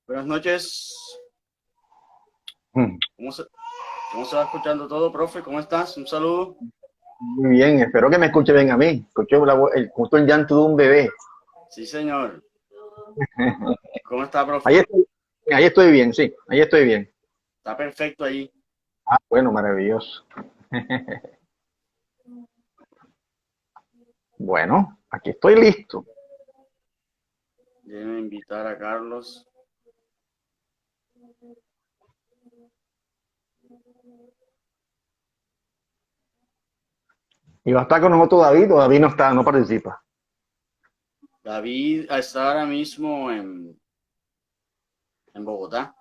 Buenas noches. Mm, ¿Cómo se, cómo se va escuchando todo, profe? ¿Cómo estás? Un saludo. Muy bien, espero que me escuche bien a mí. Escucho justo el llanto de un bebé. Sí, señor. ¿Cómo está, Ahí profe? estoy, ahí estoy bien, sí, ahí estoy bien. Está perfecto ahí. Ah, bueno, maravilloso. Bueno, aquí estoy listo. Déjeme invitar a Carlos. Y va a estar con nosotros David, o David no está, no participa. David está ahora mismo en Bogotá.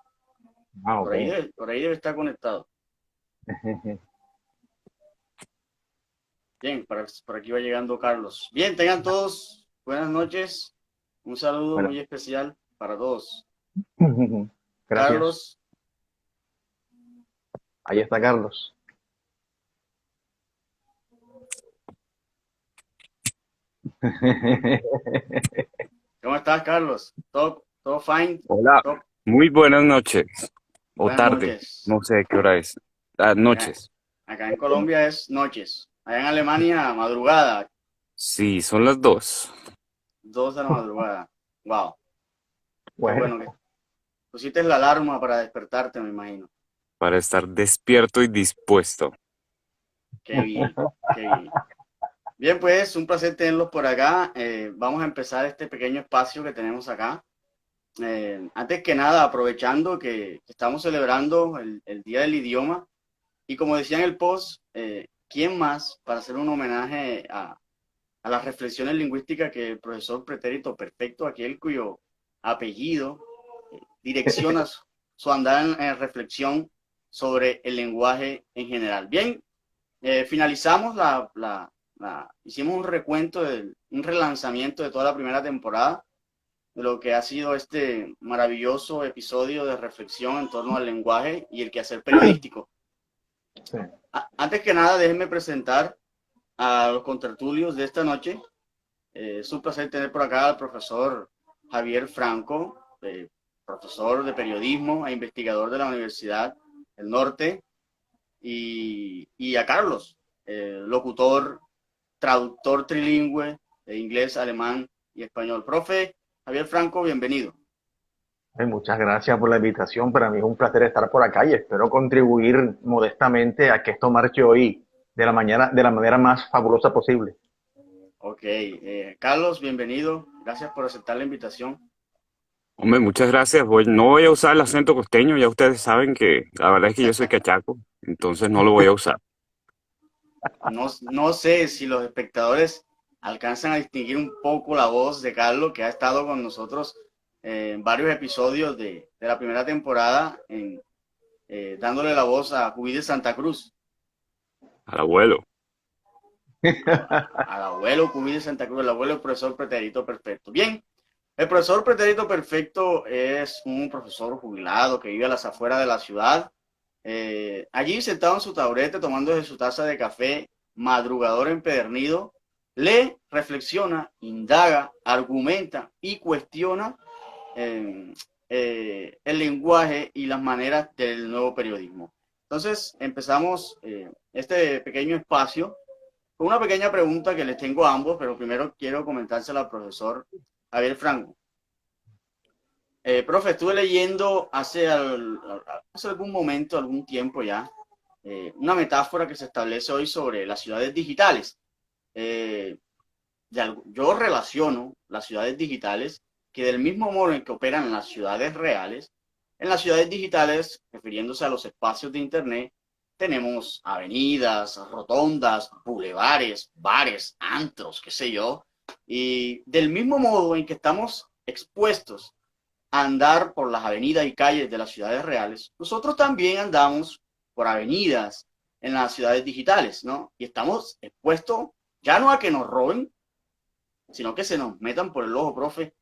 Ah, Por ok. ahí debe estar conectado. Bien, por aquí va llegando Carlos. Bien, tengan todos buenas noches. Un saludo Bueno, muy especial para todos. gracias. Carlos, Ahí está Carlos. ¿cómo estás, Carlos? ¿Todo fine? Hola, ¿Todo? muy buenas noches o Buenas tarde, noches. no sé qué hora es. Ah, Acá, noches. acá en Colombia es noches. Allá en Alemania, madrugada, Sí, son las 2 2 de la madrugada. Wow, qué Bueno, bueno que pusiste la alarma para despertarte, me imagino. para estar despierto y dispuesto. Qué bien, qué bien. Bien, pues un placer tenerlos por acá. Vamos a empezar este pequeño espacio que tenemos acá. Antes que nada, aprovechando que estamos celebrando el Día del Idioma y como decía en el post, ¿quién más para hacer un homenaje a las reflexiones lingüísticas que el profesor pretérito perfecto, aquel cuyo apellido direcciona su andar en reflexión sobre el lenguaje en general? Bien, finalizamos hicimos un recuento, un relanzamiento de toda la primera temporada, de lo que ha sido este maravilloso episodio de reflexión en torno al lenguaje y el quehacer periodístico. sí. Antes que nada, déjenme presentar a los contertulios de esta noche. Es un placer tener por acá al profesor Javier Franco, profesor de periodismo e investigador de la Universidad del Norte, y a Carlos, locutor, traductor trilingüe de inglés, alemán y español. Profe Javier Franco, bienvenido. Muchas gracias por la invitación. Para mí es un placer estar por acá y espero contribuir modestamente a que esto marche hoy de la manera más fabulosa posible. Ok, Carlos, bienvenido. Gracias por aceptar la invitación. Hombre, muchas gracias. No voy a usar el acento costeño, ya ustedes saben que la verdad es que yo soy cachaco, entonces no lo voy a usar. No sé si los espectadores alcanzan a distinguir un poco la voz de Carlos, que ha estado con nosotros en varios episodios de la primera temporada, dándole la voz a Juví de Santa Cruz, Al abuelo. al abuelo Juví de Santa Cruz, el abuelo del profesor Pretérito Perfecto. Bien, el profesor Pretérito Perfecto es un profesor jubilado que vive a las afueras de la ciudad. Allí sentado en su taburete, tomándose su taza de café, madrugador empedernido, lee, reflexiona, indaga, argumenta y cuestiona eh, el lenguaje y las maneras del nuevo periodismo. Entonces, empezamos este pequeño espacio con una pequeña pregunta que les tengo a ambos, pero primero quiero comentársela al profesor Javier Franco. Profe, estuve leyendo hace algún momento, algún tiempo ya, una metáfora que se establece hoy sobre las ciudades digitales. Eh, yo relaciono las ciudades digitales que del mismo modo en que operan las ciudades reales, en las ciudades digitales, refiriéndose a los espacios de Internet, tenemos avenidas, rotondas, bulevares, bares, antros, qué sé yo, y del mismo modo en que estamos expuestos andar por las avenidas y calles de las ciudades reales, nosotros también andamos por avenidas en las ciudades digitales, ¿no? Y estamos expuestos ya no a que nos roben, sino que se nos metan por el ojo, profe,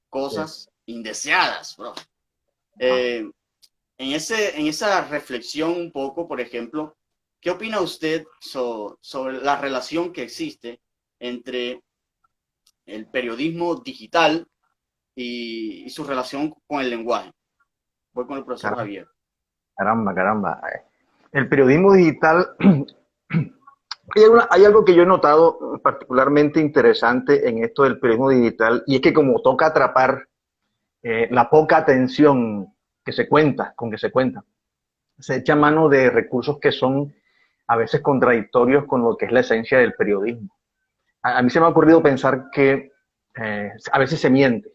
cosas indeseadas, profe. Eh, en esa reflexión un poco, por ejemplo, ¿qué opina usted sobre la relación que existe entre el periodismo digital y su relación con el lenguaje? fue con el profesor Caramba, Javier. caramba, caramba. El periodismo digital, hay algo que yo he notado particularmente interesante en esto del periodismo digital, y es que como toca atrapar la poca atención con que se cuenta, se echa mano de recursos que son a veces contradictorios con lo que es la esencia del periodismo. A mí se me ha ocurrido pensar que a veces se miente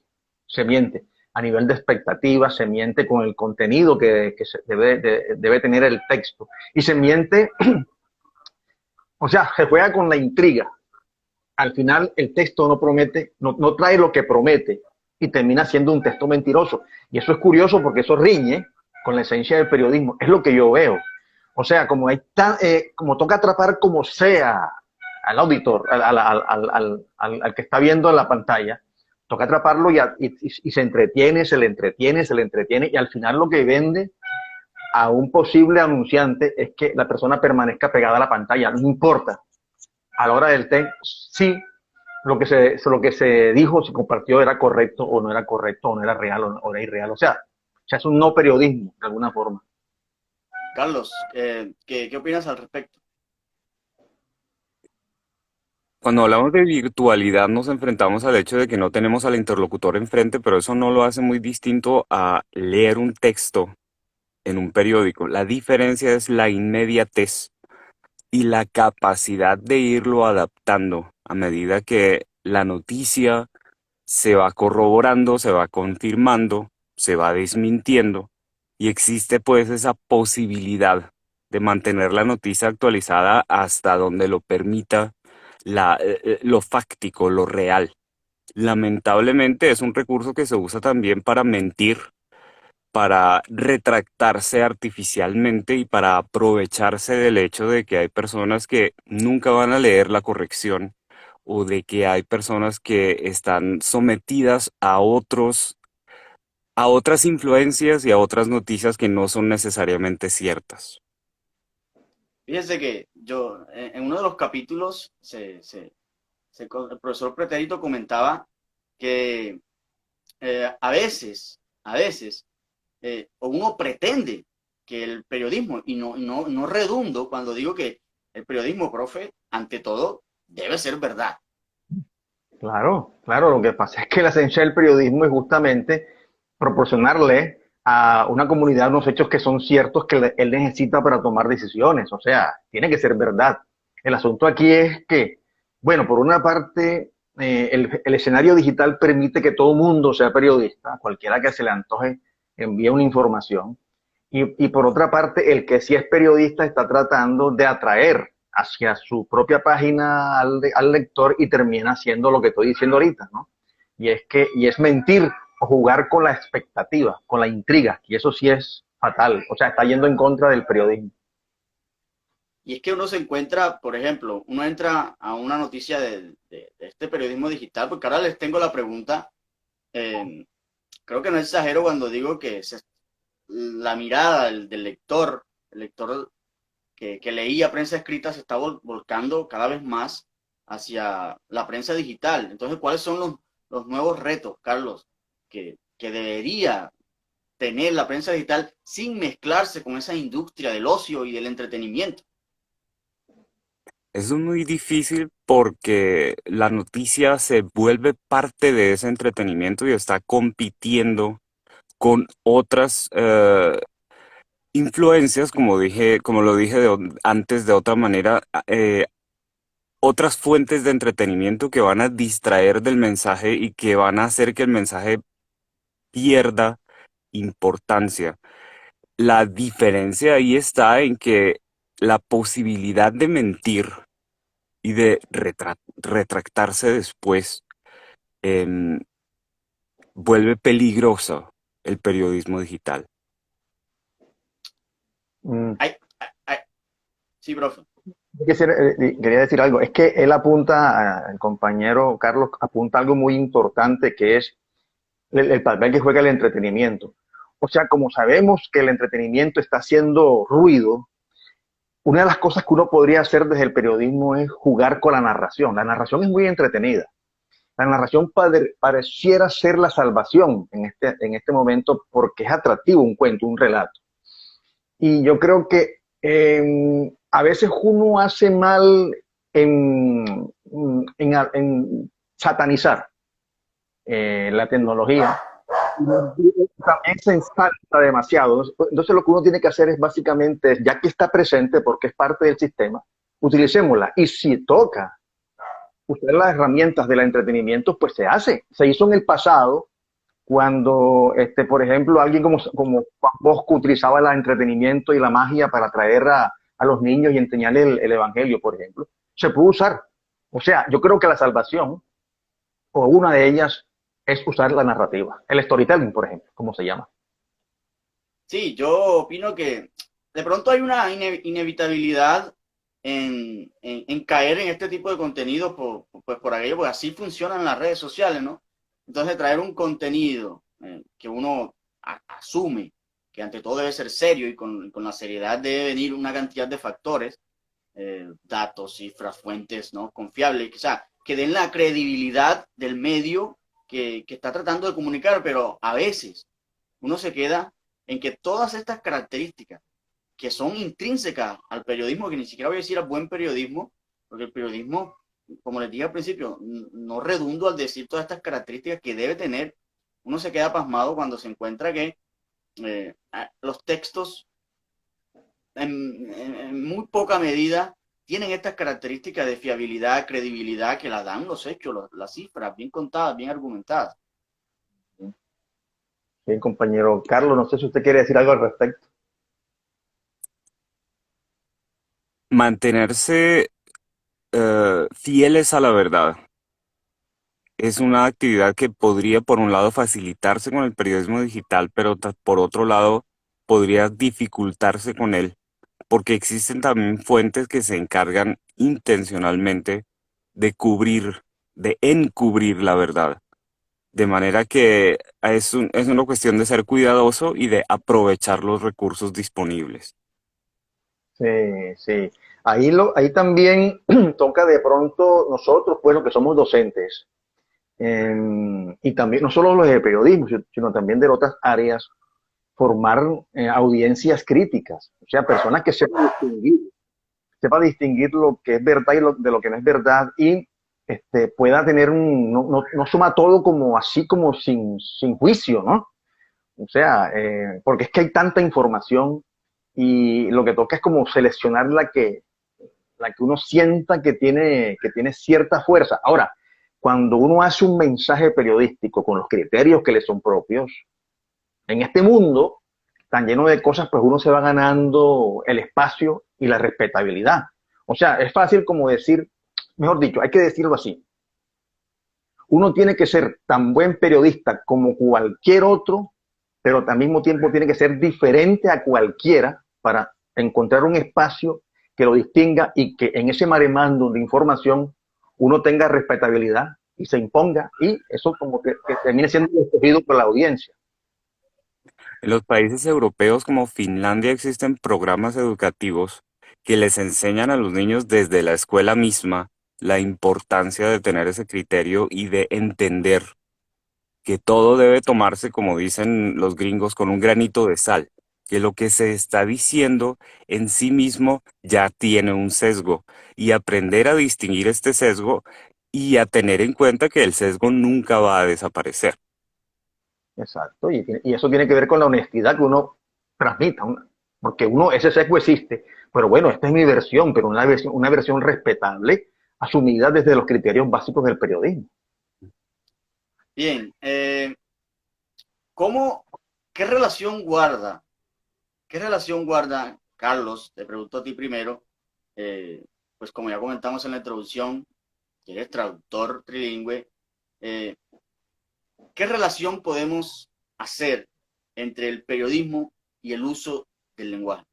a nivel de expectativas, se miente con el contenido que debe tener el texto, y se miente, o sea, se juega con la intriga. Al final el texto no promete, no trae lo que promete, y termina siendo un texto mentiroso. Y eso es curioso porque eso riñe con la esencia del periodismo. Es lo que yo veo. O sea, como toca atrapar como sea al auditor, al que está viendo en la pantalla, toca atraparlo y se entretiene, se le entretiene, y al final lo que vende a un posible anunciante es que la persona permanezca pegada a la pantalla, no importa a la hora del test si lo que se dijo, se compartió, era correcto o no era correcto, o no era real o era irreal. O sea, es un no periodismo, de alguna forma. Carlos, ¿qué opinas al respecto? Cuando hablamos de virtualidad nos enfrentamos al hecho de que no tenemos al interlocutor enfrente, pero eso no lo hace muy distinto a leer un texto en un periódico. La diferencia es la inmediatez y la capacidad de irlo adaptando a medida que la noticia se va corroborando, se va confirmando, se va desmintiendo, y existe pues esa posibilidad de mantener la noticia actualizada hasta donde lo permita lo fáctico, lo real. Lamentablemente es un recurso que se usa también para mentir, para retractarse artificialmente y para aprovecharse del hecho de que hay personas que nunca van a leer la corrección, o de que hay personas que están sometidas a otras influencias y a otras noticias que no son necesariamente ciertas. Fíjense que yo, en uno de los capítulos, el profesor Pretérito comentaba que a veces, o uno pretende que el periodismo, y no redundo cuando digo que el periodismo, profe, ante todo, debe ser verdad. Claro, claro, lo que pasa es que la esencia del periodismo es justamente proporcionarle a una comunidad unos hechos que son ciertos, que él necesita para tomar decisiones. O sea, tiene que ser verdad. El asunto aquí es que, bueno, por una parte, el escenario digital permite que todo mundo sea periodista, cualquiera que se le antoje envíe una información. Y por otra parte, el que sí es periodista está tratando de atraer hacia su propia página al lector, y termina haciendo lo que estoy diciendo ahorita, ¿no? Y es mentir o jugar con la expectativa, con la intriga, y eso sí es fatal. O sea, está yendo en contra del periodismo. Y es que uno se encuentra, por ejemplo, uno entra a una noticia de este periodismo digital, porque ahora les tengo la pregunta, eh, creo que no exagero cuando digo que la mirada del lector, el lector que leía prensa escrita, se está volcando cada vez más hacia la prensa digital. Entonces, ¿cuáles son los nuevos retos, Carlos, que debería tener la prensa digital sin mezclarse con esa industria del ocio y del entretenimiento? Eso es muy difícil porque la noticia se vuelve parte de ese entretenimiento y está compitiendo con otras influencias, como lo dije antes de otra manera, otras fuentes de entretenimiento que van a distraer del mensaje y que van a hacer que el mensaje pierda importancia. La diferencia ahí está en que la posibilidad de mentir y de retractarse después em, vuelve peligroso el periodismo digital. Mm. Ay, ay, ay. Sí, profe. Quería decir algo, es que él apunta, el compañero Carlos apunta algo muy importante, que es el papel que juega el entretenimiento. O sea, como sabemos que el entretenimiento está haciendo ruido, una de las cosas que uno podría hacer desde el periodismo es jugar con la narración. La narración es muy entretenida, La narración pareciera ser la salvación en este momento porque es atractivo un cuento, un relato. Y yo creo que a veces uno hace mal en, en satanizar la tecnología. También se ensalza demasiado. Entonces lo que uno tiene que hacer es básicamente, ya que está presente porque es parte del sistema, utilicémosla. Y si toca usar las herramientas del entretenimiento, pues se hace. Se hizo en el pasado cuando, por ejemplo, alguien como Juan Bosco utilizaba el entretenimiento y la magia para atraer a los niños y enseñarles el evangelio, por ejemplo. Se puede usar. O sea, yo creo que la salvación, o una de ellas, es usar la narrativa. El storytelling, por ejemplo, como se llama. Sí, yo opino que de pronto hay una inevitabilidad en caer en este tipo de contenido pues por aquello, porque así funcionan las redes sociales, ¿no? Entonces traer un contenido que uno asume que ante todo debe ser serio y con la seriedad debe venir una cantidad de factores, datos, cifras, fuentes, ¿no? Confiables, o sea, que den la credibilidad del medio que está tratando de comunicar, pero a veces uno se queda en que todas estas características que son intrínsecas al periodismo, que ni siquiera voy a decir al buen periodismo, porque el periodismo, como les dije al principio, no redundo al decir todas estas características que debe tener, uno se queda pasmado cuando se encuentra que los textos en muy poca medida tienen estas características de fiabilidad, credibilidad que la dan los hechos, las cifras bien contadas, bien argumentadas. Bien, compañero Carlos, no sé si usted quiere decir algo al respecto. Mantenerse fieles a la verdad es una actividad que podría, por un lado, facilitarse con el periodismo digital, pero por otro lado, podría dificultarse con él, porque existen también fuentes que se encargan intencionalmente de cubrir, de encubrir la verdad. De manera que es una cuestión de ser cuidadoso y de aprovechar los recursos disponibles. Sí, sí. Ahí también toca de pronto nosotros, bueno, que somos docentes, y también no solo los de periodismo, sino también de otras áreas, formar audiencias críticas, o sea, personas que sepa distinguir lo que es verdad de lo que no es verdad y pueda tener no suma todo como así como sin juicio, ¿no? O sea, porque es que hay tanta información y lo que toca es como seleccionar la que uno sienta que tiene cierta fuerza. Ahora, cuando uno hace un mensaje periodístico con los criterios que le son propios, en este mundo tan lleno de cosas, pues uno se va ganando el espacio y la respetabilidad. O sea, es fácil como decir, mejor dicho, hay que decirlo así. Uno tiene que ser tan buen periodista como cualquier otro, pero al mismo tiempo tiene que ser diferente a cualquiera para encontrar un espacio que lo distinga y que en ese maremándum de información uno tenga respetabilidad y se imponga y eso como que termine siendo escogido por la audiencia. En los países europeos como Finlandia existen programas educativos que les enseñan a los niños desde la escuela misma la importancia de tener ese criterio y de entender que todo debe tomarse, como dicen los gringos, con un granito de sal, que lo que se está diciendo en sí mismo ya tiene un sesgo y aprender a distinguir este sesgo y a tener en cuenta que el sesgo nunca va a desaparecer. Exacto, y eso tiene que ver con la honestidad que uno transmita, porque ese sesgo existe, pero bueno, esta es mi versión, pero una versión respetable, asumida desde los criterios básicos del periodismo. Bien, ¿cómo, qué relación guarda? ¿Qué relación guarda, Carlos? Te pregunto a ti primero, pues como ya comentamos en la introducción, que eres traductor trilingüe, eh, ¿qué relación podemos hacer entre el periodismo y el uso del lenguaje?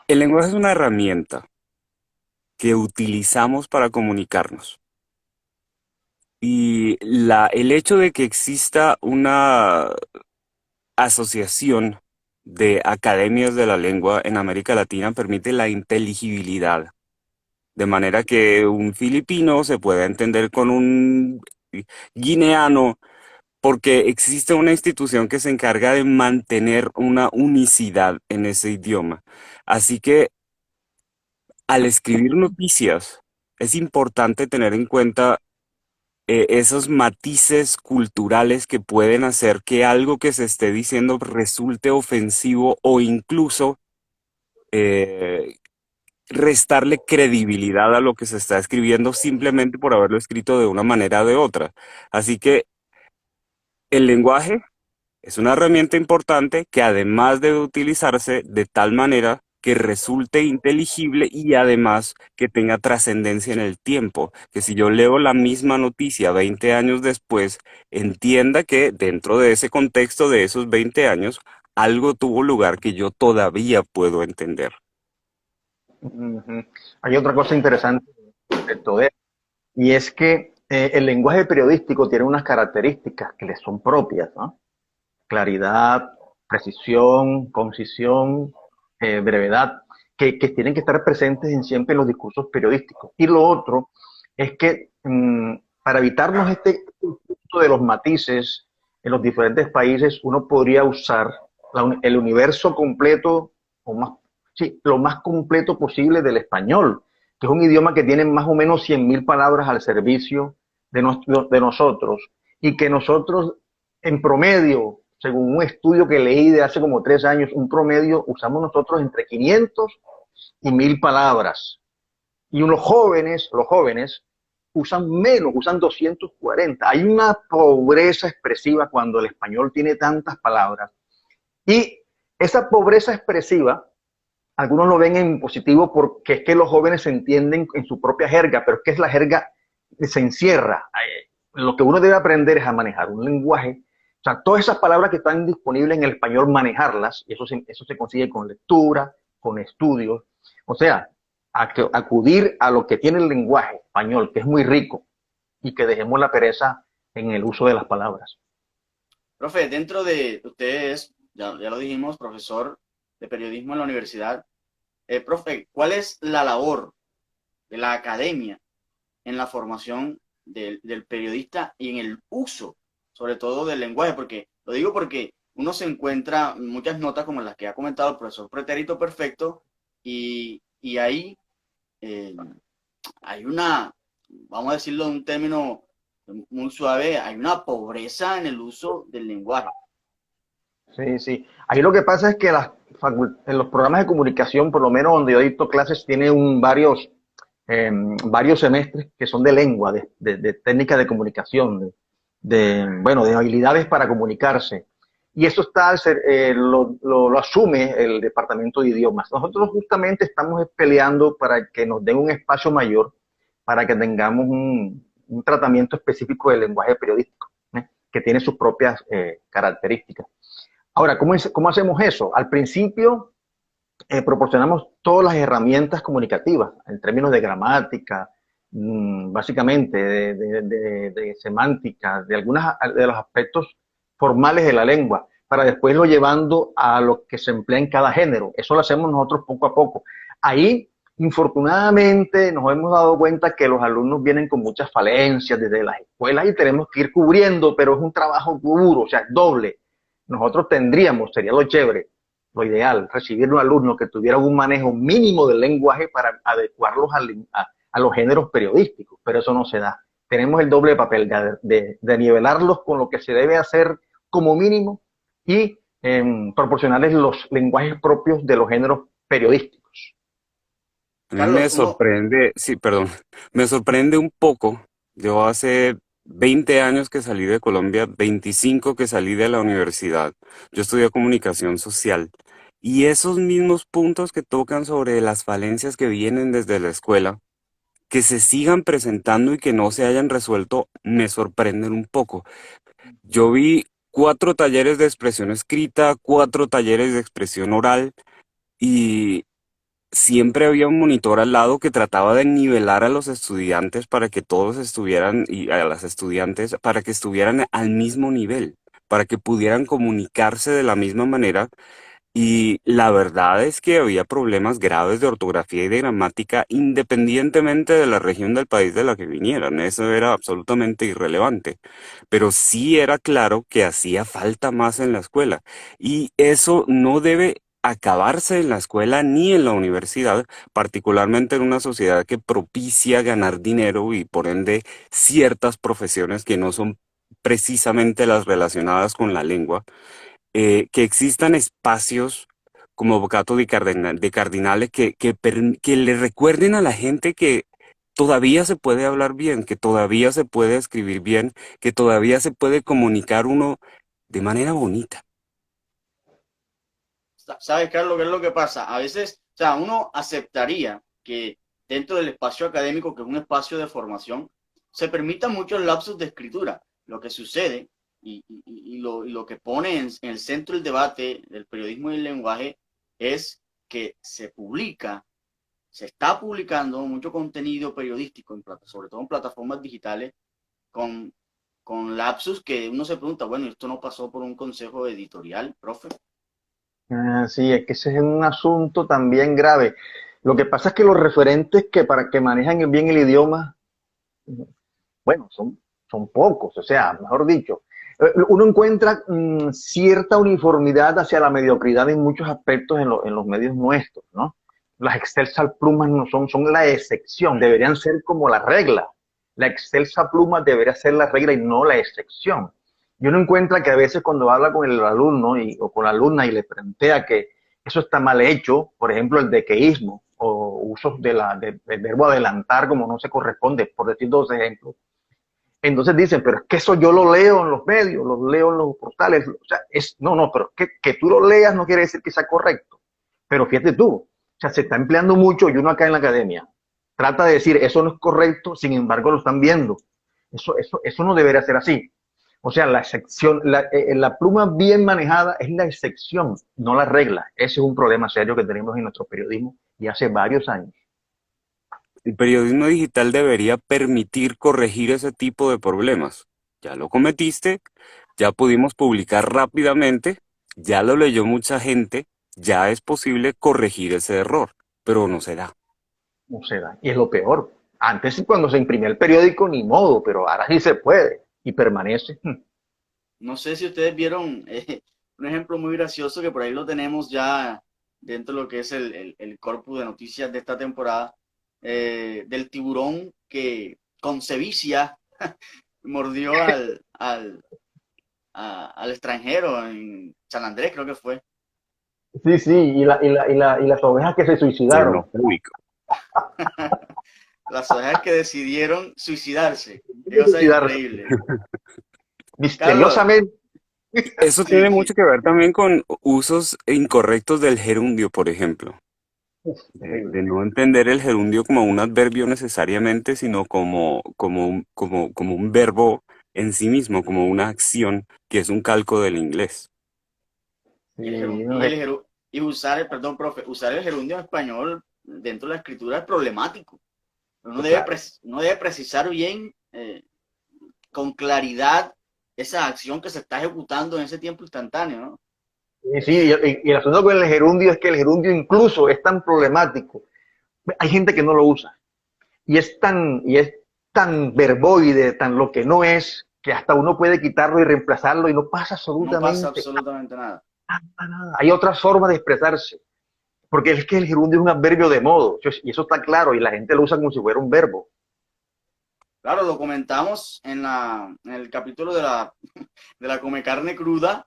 El lenguaje es una herramienta que utilizamos para comunicarnos. Y el hecho de que exista una asociación de academias de la lengua en América Latina permite la inteligibilidad de manera que un filipino se pueda entender con un guineano, porque existe una institución que se encarga de mantener una unicidad en ese idioma. Así que al escribir noticias, es importante tener en cuenta esos matices culturales que pueden hacer que algo que se esté diciendo resulte ofensivo o incluso eh, restarle credibilidad a lo que se está escribiendo simplemente por haberlo escrito de una manera o de otra. Así que el lenguaje es una herramienta importante que además debe utilizarse de tal manera que resulte inteligible y además que tenga trascendencia en el tiempo, que si yo leo la misma noticia 20 años después, entienda que dentro de ese contexto de esos 20 años, algo tuvo lugar que yo todavía puedo entender. Ujú. Hay otra cosa interesante respecto de, y es que el lenguaje periodístico tiene unas características que le son propias, ¿no? Claridad, precisión, concisión, brevedad, que tienen que estar presentes en siempre en los discursos periodísticos. Y lo otro es que para evitarnos este punto de los matices en los diferentes países, uno podría usar el universo completo, o más, sí, lo más completo posible del español, que es un idioma que tiene más o menos 100.000 palabras al servicio de nosotros, y que nosotros en promedio, según un estudio que leí de hace como 3 años, un promedio usamos nosotros entre 500 y 1.000 palabras. Y los jóvenes usan menos, usan 240. Hay una pobreza expresiva cuando el español tiene tantas palabras. Y esa pobreza expresiva, algunos lo ven en positivo porque es que los jóvenes se entienden en su propia jerga, pero es que es la jerga que se encierra. Lo que uno debe aprender es a manejar un lenguaje. O sea, todas esas palabras que están disponibles en el español, manejarlas, y eso se consigue con lectura, con estudios. O sea, acudir a lo que tiene el lenguaje español, que es muy rico, y que dejemos la pereza en el uso de las palabras. Profe, dentro de ustedes, ya lo dijimos, profesor de periodismo en la universidad. Profe, ¿cuál es la labor de la academia en la formación del periodista y en el uso, sobre todo del lenguaje? Porque lo digo porque uno se encuentra muchas notas como las que ha comentado el profesor Pretérito Perfecto y ahí eh, hay una, vamos a decirlo en un término muy suave, hay una pobreza en el uso del lenguaje. Sí, sí. Ahí lo que pasa es que en los programas de comunicación, por lo menos donde yo dicto clases, tiene varios semestres que son de lengua, de técnica de comunicación, bueno, de habilidades para comunicarse. Y eso lo asume el Departamento de Idiomas. Nosotros justamente estamos peleando para que nos den un espacio mayor, para que tengamos un tratamiento específico del lenguaje periodístico, que tiene sus propias características. Ahora, ¿cómo hacemos eso? Al principio proporcionamos todas las herramientas comunicativas en términos de gramática, básicamente de semántica, de algunos de los aspectos formales de la lengua, para después irlo llevando a lo que se emplea en cada género. Eso lo hacemos nosotros poco a poco. Ahí, infortunadamente, nos hemos dado cuenta que los alumnos vienen con muchas falencias desde las escuelas y tenemos que ir cubriendo, pero es un trabajo duro, o sea, es doble. Nosotros sería lo chévere, lo ideal, recibir un alumno que tuviera un manejo mínimo del lenguaje para adecuarlos a los géneros periodísticos, pero eso no se da. Tenemos el doble papel de nivelarlos con lo que se debe hacer como mínimo y proporcionarles los lenguajes propios de los géneros periodísticos. A mí me Carlos, sorprende, sí, perdón, me sorprende un poco. Yo hace 20 años que salí de Colombia, 25 que salí de la universidad. Yo estudié comunicación social y esos mismos puntos que tocan sobre las falencias que vienen desde la escuela, que se sigan presentando y que no se hayan resuelto, me sorprenden un poco. Yo vi 4 talleres de expresión escrita, 4 talleres de expresión oral y siempre había un monitor al lado que trataba de nivelar a los estudiantes para que todos estuvieran, y a las estudiantes, para que estuvieran al mismo nivel, para que pudieran comunicarse de la misma manera. Y la verdad es que había problemas graves de ortografía y de gramática independientemente de la región del país de la que vinieran. Eso era absolutamente irrelevante. Pero sí era claro que hacía falta más en la escuela. Y eso no debe acabarse en la escuela ni en la universidad, particularmente en una sociedad que propicia ganar dinero y por ende ciertas profesiones que no son precisamente las relacionadas con la lengua, que existan espacios como Bocato de Cardinales que le recuerden a la gente que todavía se puede hablar bien, que todavía se puede escribir bien, que todavía se puede comunicar uno de manera bonita. ¿Sabes, Carlos, qué es lo que pasa? A veces, o sea, uno aceptaría que dentro del espacio académico, que es un espacio de formación, se permitan muchos lapsos de escritura. Lo que sucede y lo que pone en el centro del debate del periodismo y el lenguaje es que se está publicando mucho contenido periodístico, sobre todo en plataformas digitales, con, con lapsus que uno se pregunta, bueno, esto no pasó por un consejo editorial, profe. Sí, es que ese es un asunto también grave. Lo que pasa es que los referentes que para que manejan bien el idioma, bueno, son pocos, o sea, mejor dicho, uno encuentra cierta uniformidad hacia la mediocridad en muchos aspectos en los medios nuestros, ¿no? Las excelsas plumas no son la excepción, deberían ser como la regla. La excelsa pluma debería ser la regla y no la excepción. Y uno encuentra que a veces cuando habla con el alumno o con la alumna y le plantea que eso está mal hecho, por ejemplo, el dequeísmo o usos del verbo adelantar como no se corresponde, por decir dos ejemplos. Entonces dicen, pero es que eso yo lo leo en los medios, lo leo en los portales. O sea, no, pero que tú lo leas no quiere decir que sea correcto. Pero fíjate tú, o sea, se está empleando mucho y uno acá en la academia trata de decir, eso no es correcto, sin embargo lo están viendo. Eso no debería ser así. O sea, la excepción, la pluma bien manejada es la excepción, no la regla. Ese es un problema serio que tenemos en nuestro periodismo y hace varios años. El periodismo digital debería permitir corregir ese tipo de problemas. Ya lo cometiste, ya pudimos publicar rápidamente, ya lo leyó mucha gente, ya es posible corregir ese error, pero no se da. No se da. Y es lo peor. Antes, cuando se imprimía el periódico, ni modo, pero ahora sí se puede y permanece. No sé si ustedes vieron un ejemplo muy gracioso que por ahí lo tenemos ya dentro de lo que es el corpus de noticias de esta temporada, del tiburón que con sevicia mordió al extranjero en San Andrés, creo que fue. Sí, sí, y las ovejas que se suicidaron. Xenofóbico. Las ovejas que decidieron suicidarse. Qué cosa Suicidarse. increíble. Carlos, Misteriosamente. Eso sí, tiene sí, mucho que ver también con usos incorrectos del gerundio, por ejemplo. De Terrible. no entender el gerundio como un adverbio necesariamente, sino como un verbo en sí mismo, como una acción que es un calco del inglés. y el, Sí, no, y el y usar, perdón, profe, usar el gerundio en español dentro de la escritura es problemático. claro. Uno debe precisar bien, con claridad, esa acción que se está ejecutando en ese tiempo instantáneo, ¿no? Sí, sí, y el asunto con el gerundio es que el gerundio incluso es tan problemático. Hay gente que no lo usa y es tan verboide, tan lo que no es, que hasta uno puede quitarlo y reemplazarlo y no pasa No pasa absolutamente absolutamente nada. nada. Hay otras formas de expresarse, porque es que el gerundio es un adverbio de modo, y eso está claro, y la gente lo usa como si fuera un verbo. Claro, lo comentamos en el capítulo de la come carne cruda,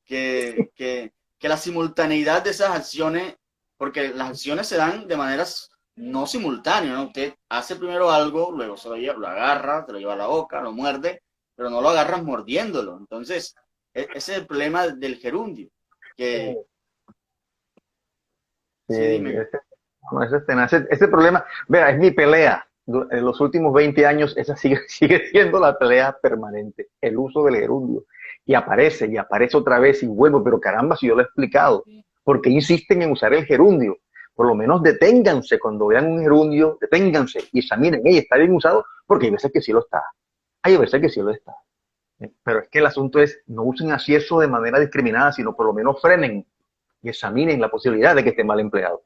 que la simultaneidad de esas acciones, porque las acciones se dan de maneras no simultáneas, ¿no? Usted hace primero algo, luego se lo lleva, lo agarra, te lo lleva a la boca, lo muerde, pero no lo agarras mordiéndolo. Entonces, ese es el problema del gerundio, que, Sí, sí, dime. no, ese problema, vea, es mi pelea. En los últimos 20 años, esa sigue siendo la pelea permanente, el uso del gerundio. Y aparece otra vez y vuelvo, pero caramba, si yo lo he explicado, ¿por qué insisten en usar el gerundio? Por lo menos deténganse cuando vean un gerundio, deténganse y examinen, ¿ey, está bien usado? Porque hay veces que sí lo está, hay veces que sí lo está. Pero es que el asunto es, no usen así eso de manera discriminada, sino por lo menos frenen. y examinen la posibilidad de que esté mal empleado.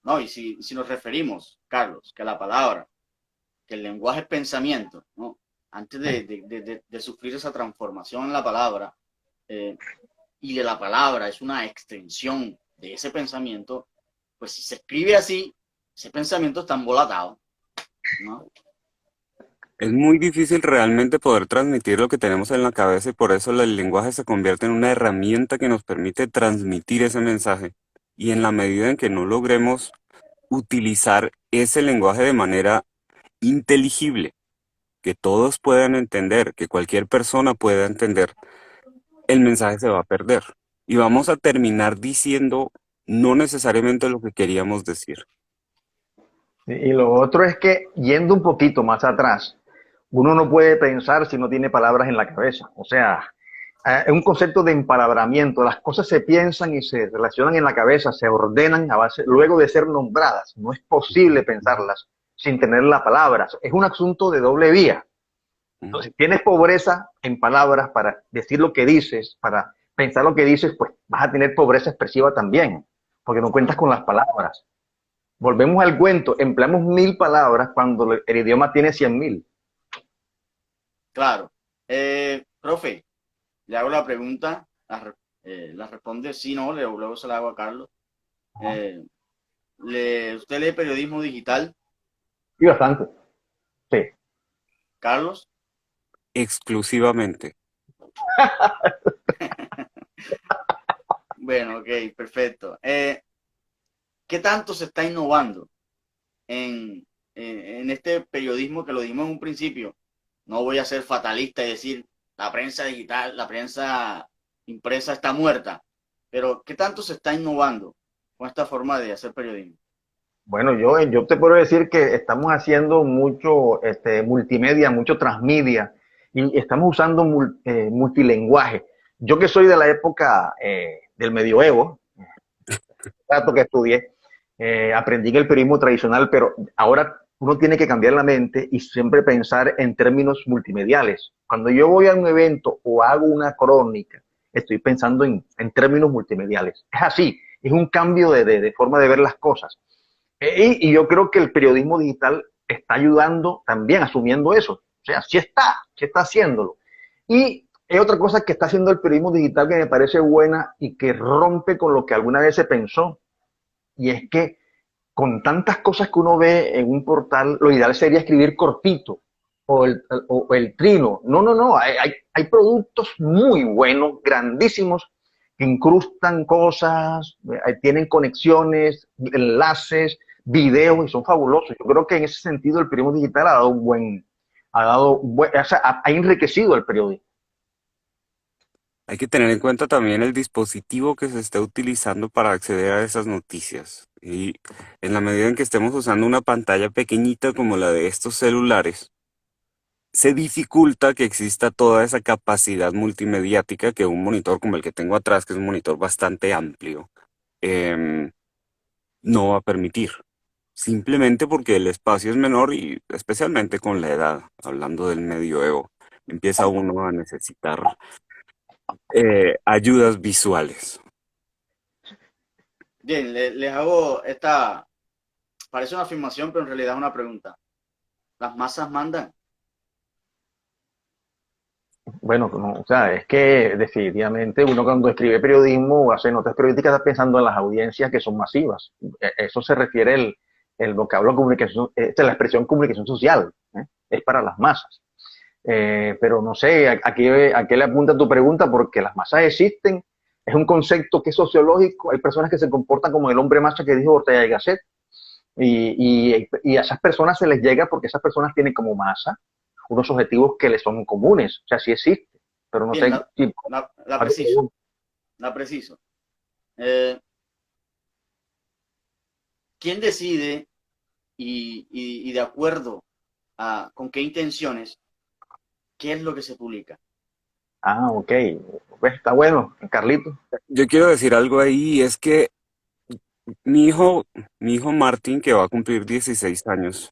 No, y si nos referimos, Carlos, que la palabra, que el lenguaje es pensamiento, ¿no? Antes de sufrir esa transformación en la palabra, y de la palabra es una extensión de ese pensamiento, pues si se escribe así, ese pensamiento está embolatado, ¿no? Es muy difícil realmente poder transmitir lo que tenemos en la cabeza y por eso el lenguaje se convierte en una herramienta que nos permite transmitir ese mensaje. Y en la medida en que no logremos utilizar ese lenguaje de manera inteligible, que todos puedan entender, que cualquier persona pueda entender, el mensaje se va a perder. Y vamos a terminar diciendo no necesariamente lo que queríamos decir. Y lo otro es que, yendo un poquito más atrás, uno no puede pensar si no tiene palabras en la cabeza. O sea, es un concepto de empalabramiento. Las cosas se piensan y se relacionan en la cabeza, se ordenan a base, luego de ser nombradas. No es posible pensarlas sin tener las palabras. Es un asunto de doble vía. Entonces, si tienes pobreza en palabras para decir lo que dices, para pensar lo que dices, pues vas a tener pobreza expresiva también, porque no cuentas con las palabras. Volvemos al cuento, empleamos 1000 palabras cuando el idioma tiene 100.000. Claro. Profe, le hago la pregunta, la responde sí, no, luego se la hago a Carlos. ¿Usted lee periodismo digital, Y bastante, sí. Carlos? Exclusivamente. Bueno, ok, perfecto. ¿Qué tanto se está innovando en este periodismo que lo dimos en un principio? No voy a ser fatalista y decir la prensa digital, la prensa impresa está muerta, pero ¿qué tanto se está innovando con esta forma de hacer periodismo? Bueno, yo te puedo decir que estamos haciendo mucho multimedia, mucho transmedia, y estamos usando multilenguaje. Yo que soy de la época del medioevo, dato que estudié, aprendí en el periodismo tradicional, pero ahora uno tiene que cambiar la mente y siempre pensar en términos multimediales. Cuando yo voy a un evento o hago una crónica, estoy pensando en términos multimediales. Es así, es un cambio de forma de ver las cosas. Y yo creo que el periodismo digital está ayudando también, asumiendo eso. O sea, sí está haciéndolo. Y hay otra cosa que está haciendo el periodismo digital que me parece buena y que rompe con lo que alguna vez se pensó, y es que con tantas cosas que uno ve en un portal, lo ideal sería escribir cortito o el trino. No, no, no. Hay productos muy buenos, grandísimos, que incrustan cosas, tienen conexiones, enlaces, videos y son fabulosos. Yo creo que en ese sentido el periodismo digital o sea, ha enriquecido el periodismo. Hay que tener en cuenta también el dispositivo que se esté utilizando para acceder a esas noticias. Y en la medida en que estemos usando una pantalla pequeñita como la de estos celulares, se dificulta que exista toda esa capacidad multimediática que un monitor como el que tengo atrás, que es un monitor bastante amplio, em, no va a permitir. Simplemente porque el espacio es menor y especialmente con la edad, hablando del medioevo, empieza uno a necesitar ayudas visuales. Bien, les hago esta, parece una afirmación, pero en realidad es una pregunta. ¿Las masas mandan? Bueno, no, o sea, es que definitivamente uno cuando escribe periodismo o hace notas periodísticas está pensando en las audiencias que son masivas. Eso se refiere el vocablo comunicación, la expresión comunicación social, ¿eh? Es para las masas. Pero no sé a qué le apunta tu pregunta, porque las masas existen, es un concepto que es sociológico, hay personas que se comportan como el hombre masa que dijo Ortega y Gasset, y a esas personas se les llega porque esas personas tienen como masa unos objetivos que les son comunes, o sea, sí existe, pero no Bien, sé si... la preciso, la preciso. ¿Quién decide y de acuerdo con qué intenciones, qué es lo que se publica? Ah, ok, pues está bueno, Carlito. Yo quiero decir algo ahí, y es que mi hijo, mi hijo Martín, que va a cumplir 16 años,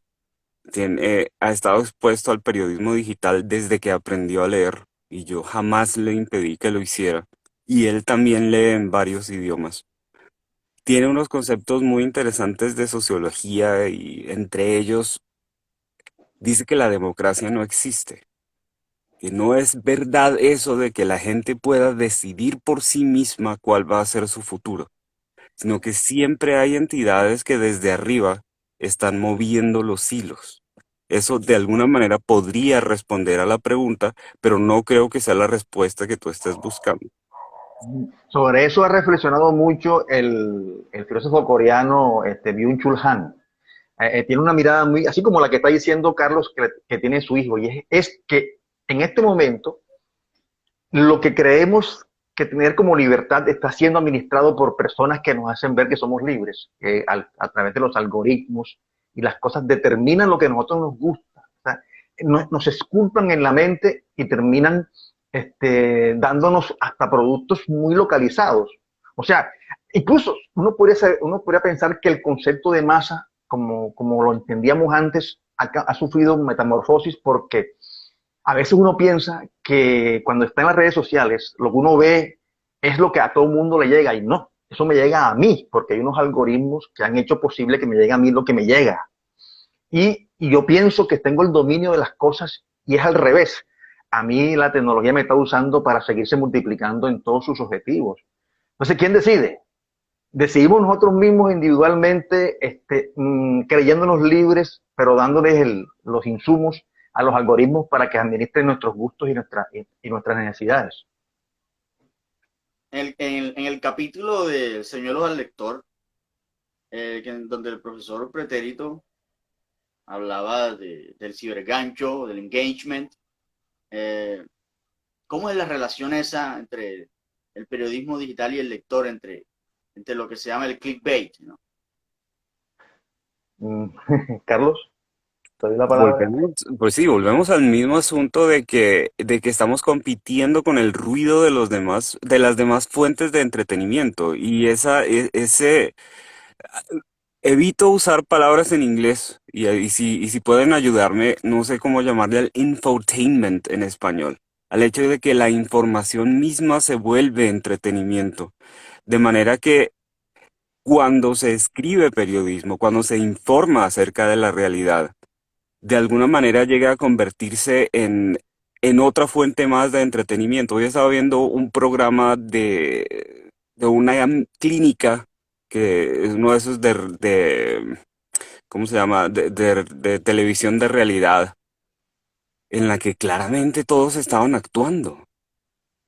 ha estado expuesto al periodismo digital desde que aprendió a leer y yo jamás le impedí que lo hiciera. y él también lee en varios idiomas. Tiene unos conceptos muy interesantes de sociología y entre ellos dice que la democracia no existe, que no es verdad eso de que la gente pueda decidir por sí misma cuál va a ser su futuro, sino que siempre hay entidades que desde arriba están moviendo los hilos. Eso de alguna manera podría responder a la pregunta, pero no creo que sea la respuesta que tú estés buscando. Sobre eso ha reflexionado mucho el filósofo coreano Byung-Chul Han. Tiene una mirada muy, así como la que está diciendo Carlos que tiene su hijo, y es que en este momento lo que creemos que tener como libertad está siendo administrado por personas que nos hacen ver que somos libres, a través de los algoritmos, y las cosas determinan lo que a nosotros nos gusta. O sea, nos esculpan en la mente y terminan dándonos hasta productos muy localizados. O sea, incluso uno podría pensar que el concepto de masa, como lo entendíamos antes, ha sufrido metamorfosis porque a veces uno piensa que cuando está en las redes sociales, lo que uno ve es lo que a todo el mundo le llega y no, eso me llega a mí, porque hay unos algoritmos que han hecho posible que me llegue a mí lo que me llega. Y yo pienso que tengo el dominio de las cosas y es al revés. A mí la tecnología me está usando para seguirse multiplicando en todos sus objetivos. Entonces, ¿quién decide? Decidimos nosotros mismos individualmente, creyéndonos libres, pero dándoles los insumos a los algoritmos para que administren nuestros gustos y nuestras necesidades. En el capítulo de Señuelos al Lector, donde el profesor Pretérito hablaba del cibergancho, del engagement, eh, ¿cómo es la relación esa entre el periodismo digital y el lector, entre lo que se llama el clickbait, ¿no? Carlos, te doy la palabra. Volvemos, pues sí, volvemos al mismo asunto de que estamos compitiendo con el ruido de los demás, de las demás fuentes de entretenimiento. Y ese, evito usar palabras en inglés. Y si pueden ayudarme, no sé cómo llamarle al infotainment en español. Al hecho de que la información misma se vuelve entretenimiento. De manera que cuando se escribe periodismo, cuando se informa acerca de la realidad, de alguna manera llega a convertirse en otra fuente más de entretenimiento. Hoy estaba viendo un programa de una clínica, que es uno de esos ¿cómo se llama? De televisión de realidad, en la que claramente todos estaban actuando.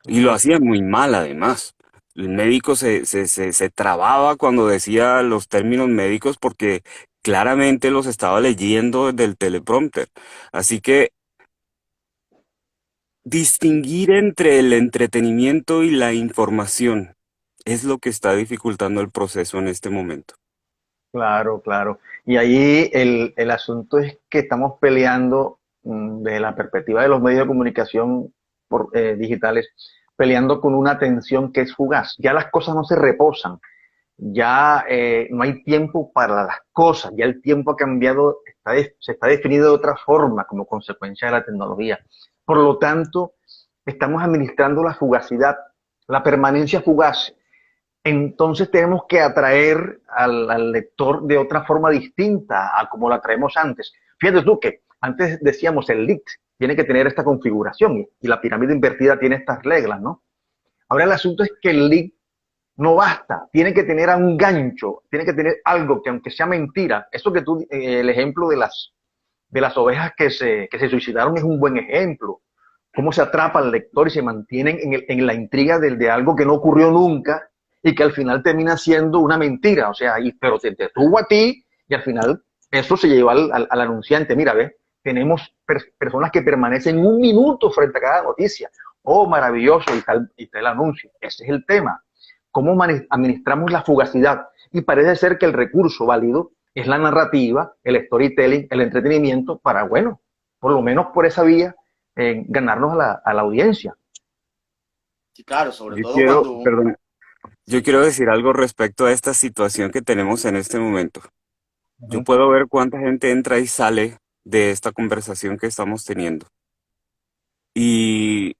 Y lo hacían muy mal, además. El médico se trababa cuando decía los términos médicos porque claramente los estaba leyendo del teleprompter. Así que distinguir entre el entretenimiento y la información es lo que está dificultando el proceso en este momento. Claro, claro. Y ahí el asunto es que estamos peleando desde la perspectiva de los medios de comunicación digitales, peleando con una tensión que es fugaz. Ya las cosas no se reposan, ya no hay tiempo para las cosas, ya el tiempo ha cambiado, se está definido de otra forma como consecuencia de la tecnología. Por lo tanto, estamos administrando la fugacidad, la permanencia fugaz. Entonces tenemos que atraer al lector de otra forma distinta a como la traemos antes. Fíjate tú que antes decíamos el lead tiene que tener esta configuración y la pirámide invertida tiene estas reglas, ¿no? Ahora el asunto es que el lead no basta, tiene que tener un gancho, tiene que tener algo que aunque sea mentira, eso que tú, el ejemplo de las ovejas que se suicidaron es un buen ejemplo. Cómo se atrapa al lector y se mantienen en la intriga de algo que no ocurrió nunca y que al final termina siendo una mentira. O sea, pero te detuvo a ti y al final eso se llevó al anunciante. Mira, ve, tenemos personas que permanecen un minuto frente a cada noticia. Oh, maravilloso, y tal el anuncio. Ese es el tema. Cómo administramos la fugacidad. Y parece ser que el recurso válido es la narrativa, el storytelling, el entretenimiento para, bueno, por lo menos por esa vía, ganarnos a la audiencia. Sí, claro, sobre Yo todo quiero, cuando... perdón, yo quiero decir algo respecto a esta situación que tenemos en este momento. Yo Uh-huh. puedo ver cuánta gente entra y sale de esta conversación que estamos teniendo. Y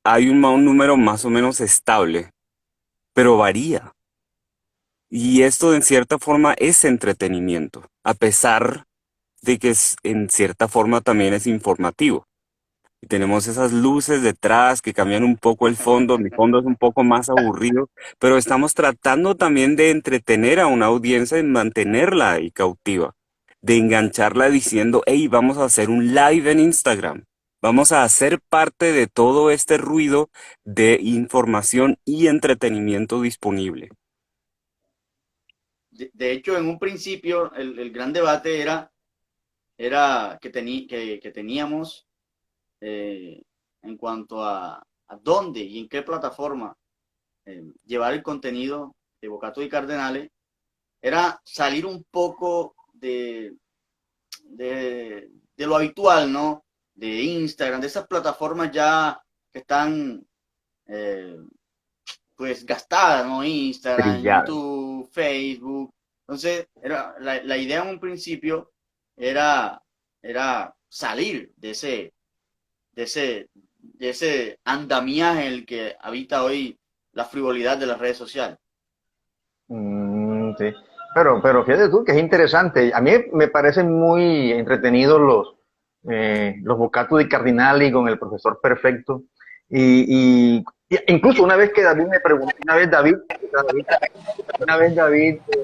hay un número más o menos estable pero varía. Y esto en cierta forma es entretenimiento, a pesar de que en cierta forma también es informativo. Y tenemos esas luces detrás que cambian un poco el fondo. Mi fondo es un poco más aburrido, pero estamos tratando también de entretener a una audiencia y mantenerla ahí cautiva, de engancharla diciendo, hey, vamos a hacer un live en Instagram. Vamos a hacer parte de todo este ruido de información y entretenimiento disponible. De hecho, en un principio, el gran debate era que teníamos en cuanto a dónde y en qué plataforma llevar el contenido de Bocato y Cardenales, era salir un poco de lo habitual, ¿no? De Instagram, de esas plataformas ya que están eh, pues gastadas, ¿no? Instagram, Trillado. YouTube, Facebook. Entonces, la idea en un principio era, era salir de ese andamiaje en el que habita hoy la frivolidad de las redes sociales. Sí. Pero fíjate tú que es interesante. A mí me parecen muy entretenidos los Boccatu di Cardinali con el profesor Perfecto. Y incluso una vez que David me preguntó, una vez David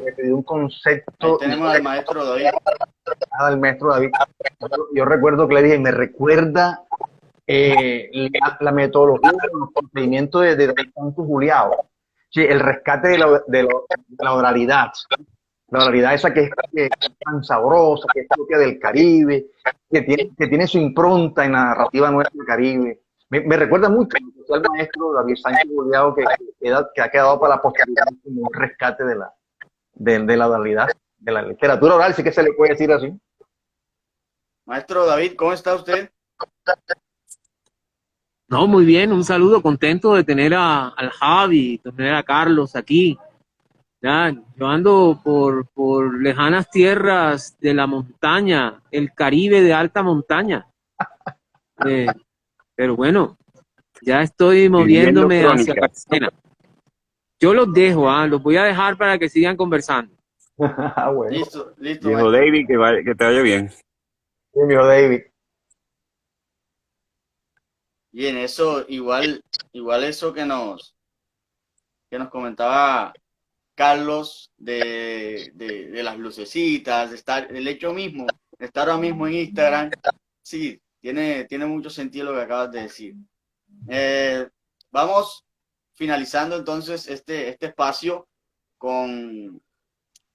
me pidió un Ahí concepto tenemos al maestro David. al maestro David. Yo recuerdo que le dije, me recuerda la metodología, los procedimientos de David Santos Juliao. Sí, el rescate de la oralidad. La oralidad esa que es tan sabrosa, que es propia del Caribe, que tiene su impronta en la narrativa nuestra del Caribe. Me recuerda mucho al maestro David Sánchez Boleado, que ha quedado para la posteridad como un rescate de la oralidad, de la literatura oral, sí que se le puede decir así. Maestro David, ¿cómo está usted? No, muy bien, un saludo, contento de tener al Javi, de tener a Carlos aquí. Ya, yo ando por lejanas tierras de la montaña, el Caribe de alta montaña. Eh, pero bueno, ya estoy Viviendo moviéndome hacia crónicas. Cartagena. Yo los dejo, los voy a dejar para que sigan conversando. Bueno, Listo, listo, Viejo maestro. David, que te vaya bien. sí, mi hijo David. Bien, eso, igual eso que nos comentaba Carlos de las lucecitas, de estar, el hecho mismo, de estar ahora mismo en Instagram, sí, tiene mucho sentido lo que acabas de decir. Vamos finalizando entonces este espacio con,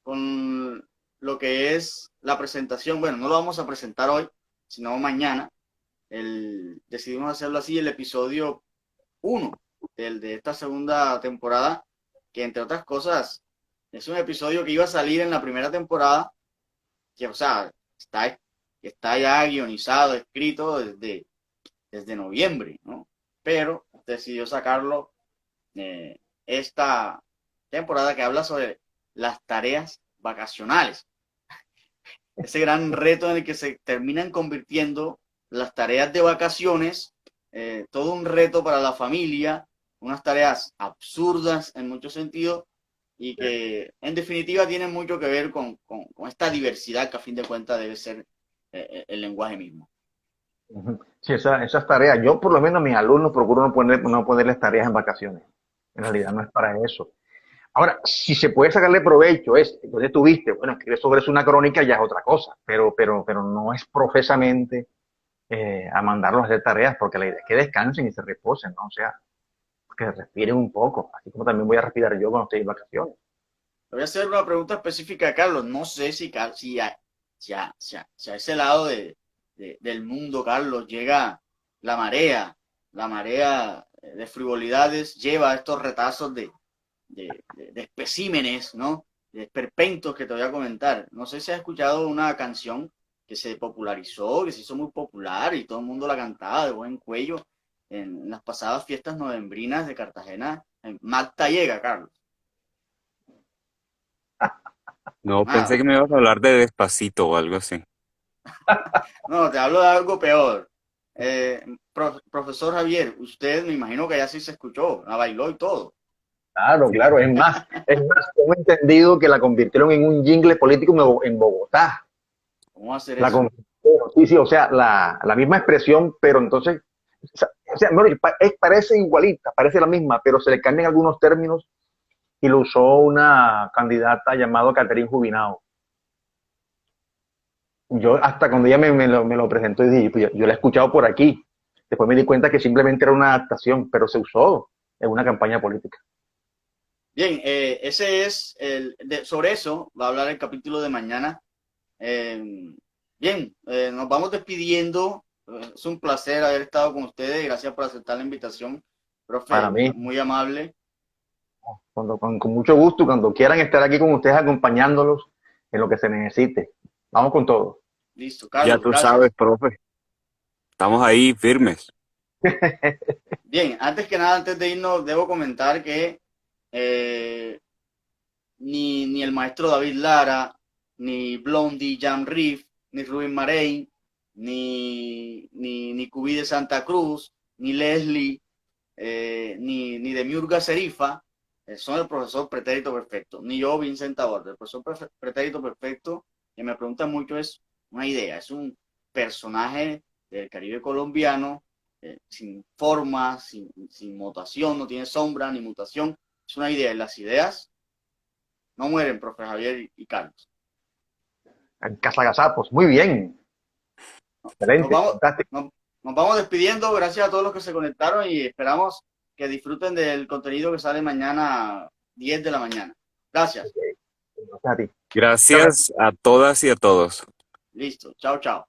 con lo que es la presentación. Bueno, no lo vamos a presentar hoy, sino mañana. Decidimos hacerlo así, el episodio 1 de esta segunda temporada, que entre otras cosas es un episodio que iba a salir en la primera temporada, que o sea, está ya guionizado, escrito desde noviembre, ¿no? Pero decidió sacarlo esta temporada que habla sobre las tareas vacacionales. Ese gran reto en el que se terminan convirtiendo las tareas de vacaciones, todo un reto para la familia, unas tareas absurdas en muchos sentidos y que en definitiva tienen mucho que ver con esta diversidad que a fin de cuentas debe ser el lenguaje mismo. Sí, esas tareas. Yo, por lo menos, a mis alumnos procuro no ponerles tareas en vacaciones. En realidad no es para eso. Ahora, si se puede sacarle provecho, entonces tuviste, bueno, escribir sobre eso una crónica ya es otra cosa, pero no es profesamente a mandarlos a hacer tareas, porque la idea es que descansen y se reposen, ¿no? O sea, que respiren un poco, así como también voy a respirar yo cuando estoy en vacaciones. Le voy a hacer una pregunta específica a Carlos. No sé si a ese lado del mundo, Carlos, llega la marea de frivolidades, lleva estos retazos de especímenes, ¿no? De esperpentos que te voy a comentar. No sé si has escuchado una canción que se popularizó, que se hizo muy popular y todo el mundo la cantaba de buen cuello en las pasadas fiestas novembrinas de Cartagena. En Magda llega, Carlos. No, pensé Nada. que me ibas a hablar de Despacito o algo así. No, te hablo de algo peor. Profesor Javier, usted me imagino que ya sí se escuchó, la bailó y todo. Claro, claro, es más, tengo entendido que la convirtieron en un jingle político en Bogotá. ¿Cómo va a ser La eso? convirtieron, sí, sí, o sea, la misma expresión, pero entonces, bueno, parece igualita, parece la misma, pero se le cambian algunos términos y lo usó una candidata llamada Catherine Jubinao. Yo hasta cuando ella me lo presentó y dije, pues yo la he escuchado por aquí. Después me di cuenta que simplemente era una adaptación, pero se usó en una campaña política. Bien, ese es sobre eso va a hablar el capítulo de mañana. Bien, nos vamos despidiendo. Es un placer haber estado con ustedes. Gracias por aceptar la invitación, Para profe, mí, muy amable. con mucho gusto, cuando quieran estar aquí con ustedes acompañándolos en lo que se necesite. Vamos con todo. Listo, Ya Carlos, tú sabes, gracias. profe. Estamos ahí firmes. Bien, antes que nada, antes de irnos, debo comentar que eh, ni el maestro David Lara, ni Blondie Jam Reef, ni Rubén Marein, ni Cubí de Santa Cruz, ni Leslie, ni Demiurga Serifa, son el profesor pretérito perfecto, ni yo, Vincent Aborda. El profesor pretérito perfecto, que me pregunta mucho, es una idea, es un personaje del Caribe colombiano, sin forma, sin mutación, no tiene sombra ni mutación, es una idea, y las ideas no mueren, profe Javier y Carlos. En Casagazapos, muy bien. Nos Excelente, vamos, fantástico. nos vamos despidiendo, gracias a todos los que se conectaron y esperamos que disfruten del contenido que sale mañana 10 de la mañana. Gracias. Gracias a ti. Gracias a todas y a todos. Listo. Chao, chao.